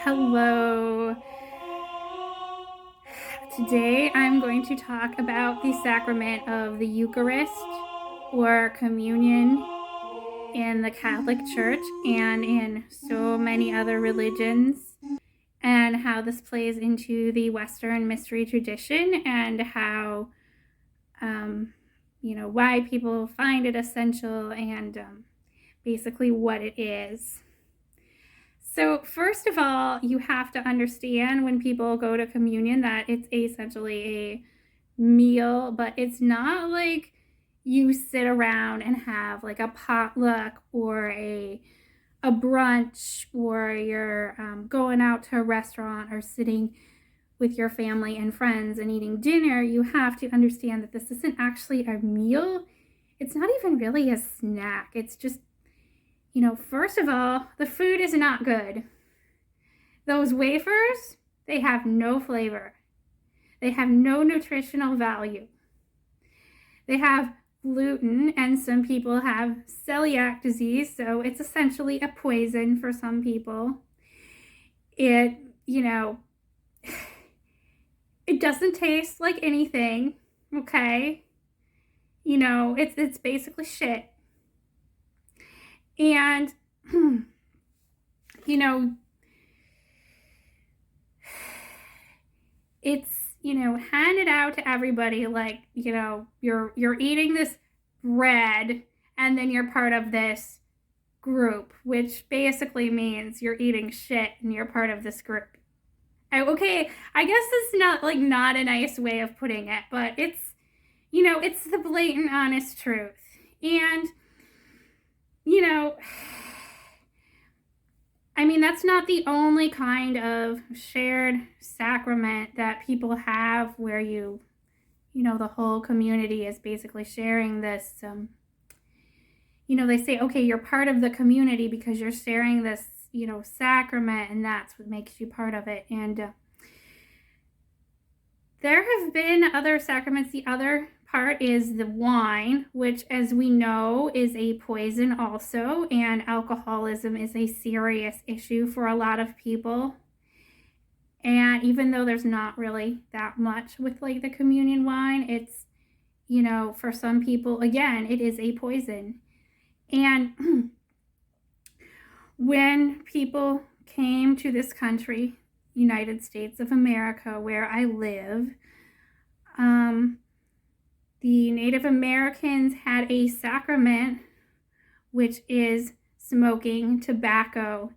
Hello. Today I'm going to talk about the sacrament of the Eucharist or communion in the Catholic Church and in so many other religions, and how this plays into the Western mystery tradition and how, why people find it essential and basically what it is. So first of all, you have to understand when people go to communion that it's essentially a meal, but it's not like you sit around and have like a potluck or a brunch, or you're going out to a restaurant or sitting with your family and friends and eating dinner. You have to understand that this isn't actually a meal. It's not even really a snack. It's just, first of all, the food is not good. Those wafers, they have no flavor. They have no nutritional value. They have gluten, and some people have celiac disease, so it's essentially a poison for some people. It doesn't taste like anything, okay? It's basically shit. And, it's, handed out to everybody like, you're eating this bread and then you're part of this group, which basically means you're eating shit and you're part of this group. Okay, I guess it's not a nice way of putting it, but it's, it's the blatant, honest truth. And, that's not the only kind of shared sacrament that people have where the whole community is basically sharing this. They say, okay, you're part of the community because you're sharing this, sacrament, and that's what makes you part of it. And there have been other sacraments. The other part is the wine, which, as we know, is a poison also, and alcoholism is a serious issue for a lot of people. And even though there's not really that much with like the communion wine, it's, for some people, again, it is a poison. And when people came to this country, United States of America, where I live, the Native Americans had a sacrament, which is smoking tobacco.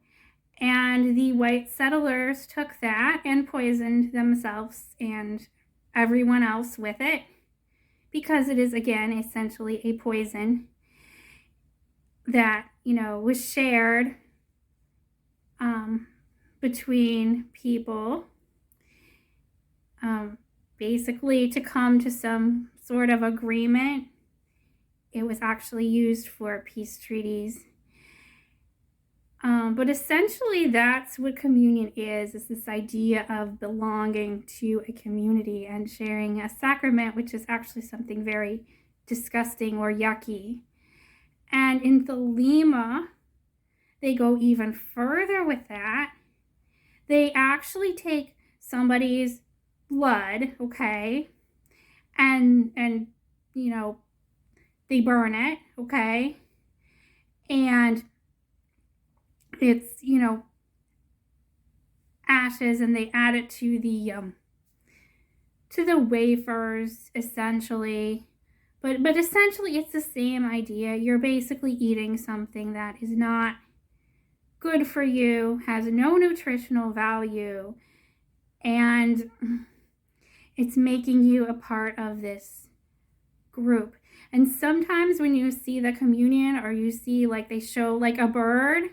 And the white settlers took that and poisoned themselves and everyone else with it, because it is, again, essentially a poison that, was shared between people, basically to come to some sort of agreement. It was actually used for peace treaties. But essentially that's what communion is this idea of belonging to a community and sharing a sacrament, which is actually something very disgusting or yucky. And in Thelema, they go even further with that. They actually take somebody's blood, okay, and they burn it, okay, and it's, ashes, and they add it to the wafers, essentially. But essentially it's the same idea. You're basically eating something that is not good for you, has no nutritional value, and it's making you a part of this group. And sometimes when you see the communion, or you see like they show like a bird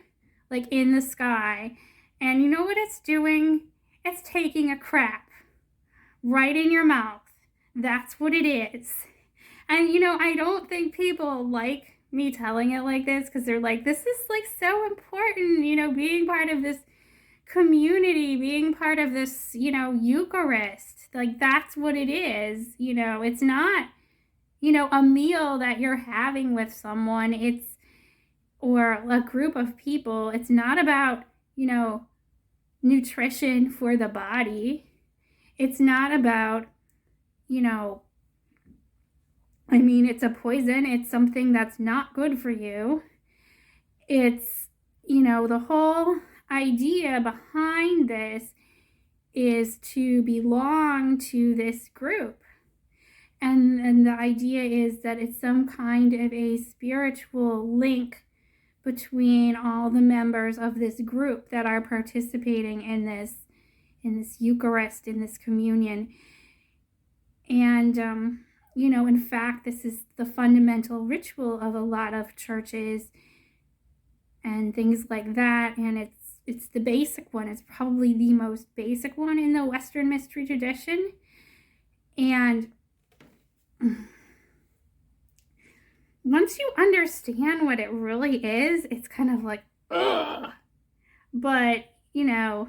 like in the sky, and you know what it's doing? It's taking a crap right in your mouth. That's what it is. And I don't think people like me telling it like this, because they're like, this is like so important, being part of this community, being part of this, Eucharist. Like, that's what it is. It's not, a meal that you're having with someone. Or a group of people. It's not about, nutrition for the body. It's not about, you know, I mean, it's a poison. It's something that's not good for you. It's, the whole idea behind this is to belong to this group. And the idea is that it's some kind of a spiritual link between all the members of this group that are participating in this Eucharist, in this communion. And, in fact, this is the fundamental ritual of a lot of churches and things like that. And it's the basic one. It's probably the most basic one in the Western mystery tradition. And once you understand what it really is, it's kind of like, ugh. But, no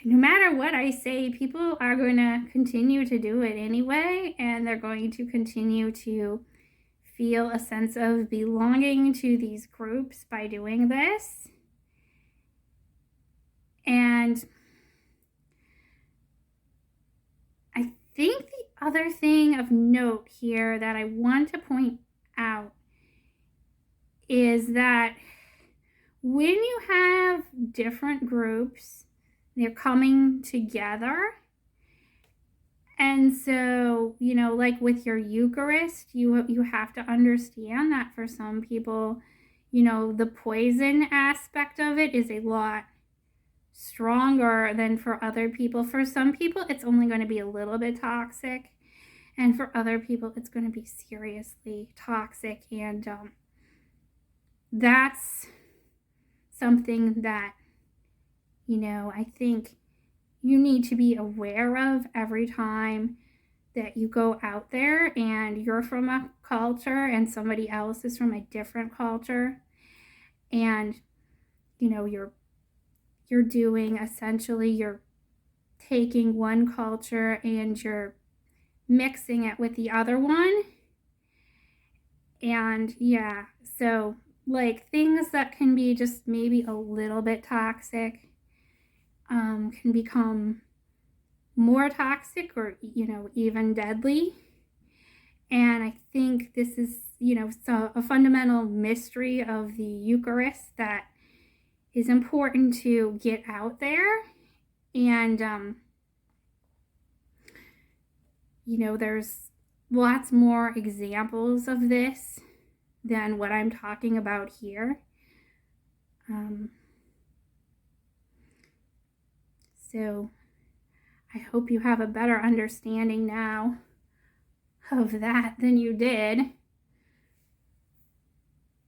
matter what I say, people are going to continue to do it anyway, and they're going to continue to feel a sense of belonging to these groups by doing this. And I think the other thing of note here that I want to point out is that when you have different groups, they're coming together. And so, like with your Eucharist, you have to understand that for some people, the poison aspect of it is a lot stronger than for other people. For some people, it's only going to be a little bit toxic. And for other people, it's going to be seriously toxic. And that's something that, I think you need to be aware of every time that you go out there and you're from a culture and somebody else is from a different culture. And, you're doing essentially, you're taking one culture and you're mixing it with the other one. And yeah, so like things that can be just maybe a little bit toxic can become more toxic or, even deadly. And I think this is, so a fundamental mystery of the Eucharist that is important to get out there. And, there's lots more examples of this than what I'm talking about here. So I hope you have a better understanding now of that than you did.